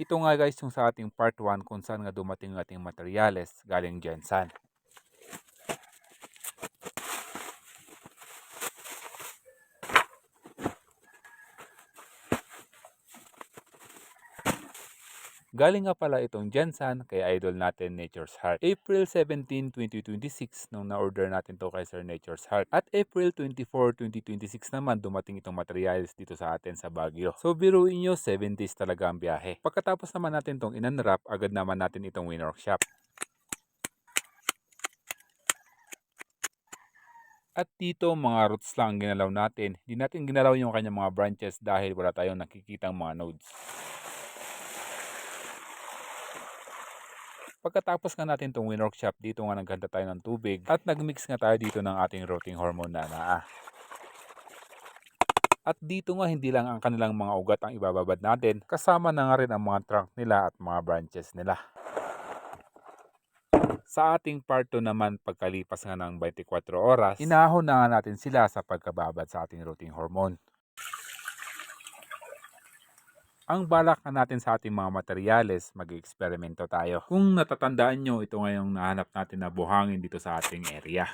Ito nga guys yung sa ating part 1 kung saan nga dumating ang ating materyales galing Jensan. Galing nga pala itong Jensan kay idol natin Nature's Heart. April 17, 2026 nung na-order natin to kay Sir Nature's Heart. At April 24, 2026 naman dumating itong materials dito sa atin sa Baguio. So biruin nyo 7 days talaga ang biyahe. Pagkatapos naman natin tong inunwrap, agad naman natin itong winworkshop. At dito mga roots lang ang ginalaw natin. Hindi natin ginalaw yung kanyang mga branches dahil wala tayong nakikitang mga nodes. Pagkatapos nga natin itong winworkshop, dito nga naghanda tayo ng tubig at nagmix nga tayo dito ng ating rooting hormone na naa. At dito nga hindi lang ang kanilang mga ugat ang ibababad natin, kasama na nga rin ang mga trunk nila at mga branches nila. Sa ating part 2 naman, pagkalipas nga ng 24 oras, inahon na nga natin sila sa pagkababad sa ating rooting hormone. Ang balak na natin sa ating mga materyales, mag-eksperimento tayo. Kung natatandaan nyo, ito ngayong nahanap natin na buhangin dito sa ating area.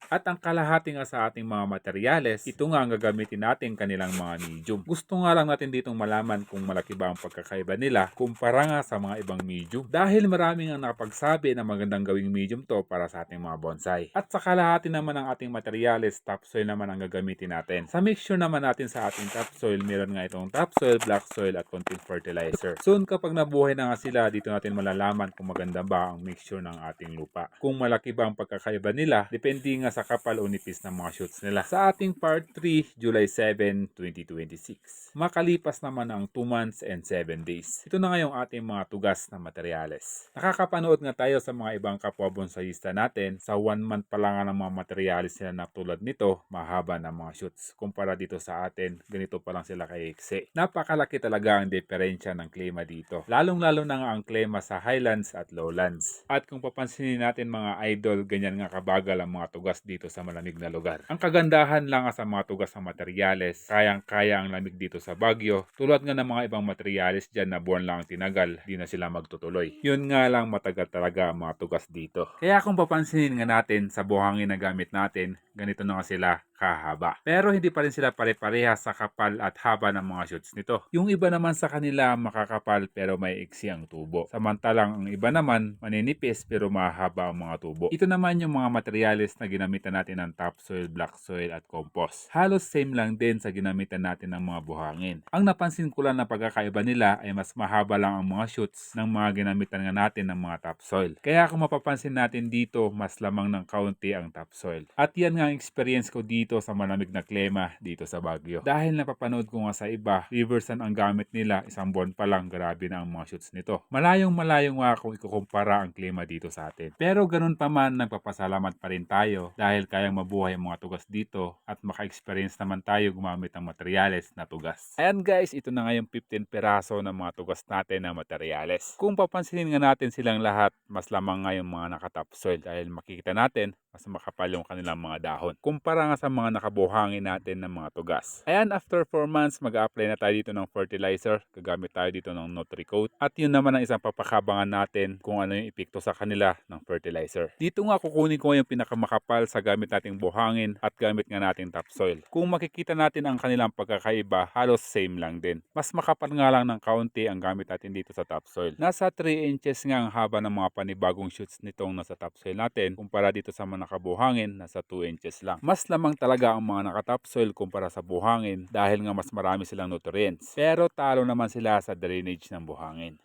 At ang kalahati nga sa ating mga materyales, ito nga ang gagamitin natin kanilang mga medium. Gusto nga lang natin ditong malaman kung malaki ba ang pagkakaiba nila kumpara nga sa mga ibang medium. Dahil marami nga nakapagsabi na magandang gawing medium to para sa ating mga bonsai. At sa kalahati naman ng ating materyales, topsoil naman ang gagamitin natin. Sa mixture naman natin sa ating topsoil, meron nga itong topsoil, black soil at konting fertilizer. Soon kapag nabuhay na nga sila, dito natin malalaman kung maganda ba ang mixture ng ating lupa. Kung malaki ba ang pagkakaiba nila, depende nga sa kapal o nipis ng mga shoots nila. Sa ating part 3, July 7, 2026. Makalipas naman ang 2 months and 7 days. Ito na nga yung ating mga tugas na materyales. Nakakapanood nga tayo sa mga ibang kapwa bonsaiista natin. Sa 1 month pa lang ng mga materyales nila na tulad nito, mahaba ng mga shoots. Kumpara dito sa atin, ganito pa lang sila kaiksi. Napakalaki talaga ang diferensya ng klima dito. Lalong-lalo na nga ang klima sa highlands at lowlands. At kung papansinin natin mga idol, ganyan nga kabagal ang mga tugas dito sa malamig na lugar. Ang kagandahan lang sa mga tugas ng materyales, kayang-kaya ang lamig dito sa Baguio. Tulad nga ng mga ibang materyales dyan na buwan lang tinagal, di na sila magtutuloy. Yun nga lang matagal talaga ang mga tugas dito. Kaya kung papansinin nga natin sa buhangin na gamit natin, ganito na nga sila kahaba. Pero hindi pa rin sila pare-parehas sa kapal at haba ng mga shoots nito. Yung iba naman sa kanila makakapal pero may iksi ang tubo. Samantalang ang iba naman maninipis pero mahaba ang mga tubo. Ito naman yung mga materyales na ginamitan natin ng topsoil, black soil at compost. Halos same lang din sa ginamitan natin ng mga buhangin. Ang napansin ko lang na pagkakaiba nila ay mas mahaba lang ang mga shoots ng mga ginamitan nga natin ng mga topsoil. Kaya kung mapapansin natin dito, mas lamang ng kaunti ang topsoil. At yan nga ang experience ko dito sa malamig na klima dito sa Baguio. Dahil napapanood ko nga sa iba, riversan ang gamit nila, 1 buwan pa lang grabe na ang mga shoots nito. Malayong nga kung ikukumpara ang klima dito sa atin. Pero ganun pa man, nagpapasalamat pa rin tayo dahil kayang mabuhay ang mga tugas dito at maka-experience naman tayo gumamit ng materyales na tugas. Ayan guys, ito na nga yung 15 peraso ng mga tugas natin na materyales. Kung papansinin nga natin silang lahat, mas lamang nga yung mga nakatopsoil dahil makikita natin mas makapal yung kanilang mga dahon. Kumpara nga sa mga nakabuhangin natin ng mga tugas. Ayan, after 4 months, mag-apply na tayo dito ng fertilizer. Gagamit tayo dito ng Nutri-Coat. At yun naman ang isang papakabangan natin kung ano yung epekto sa kanila ng fertilizer. Dito nga kukunin ko yung pinakamakapal sa gamit nating buhangin at gamit nga nating topsoil. Kung makikita natin ang kanilang pagkakaiba, halos same lang din. Mas makapal nga lang ng kaunti ang gamit natin dito sa topsoil. Nasa 3 inches nga ang haba ng mga panibagong shoots nitong nasa topsoil natin kumpara dito sa mga nakabuhangin, nasa 2 inches lang. Mas lamang talaga ang mga nakatopsoil kumpara sa buhangin dahil nga mas marami silang nutrients. Pero talo naman sila sa drainage ng buhangin.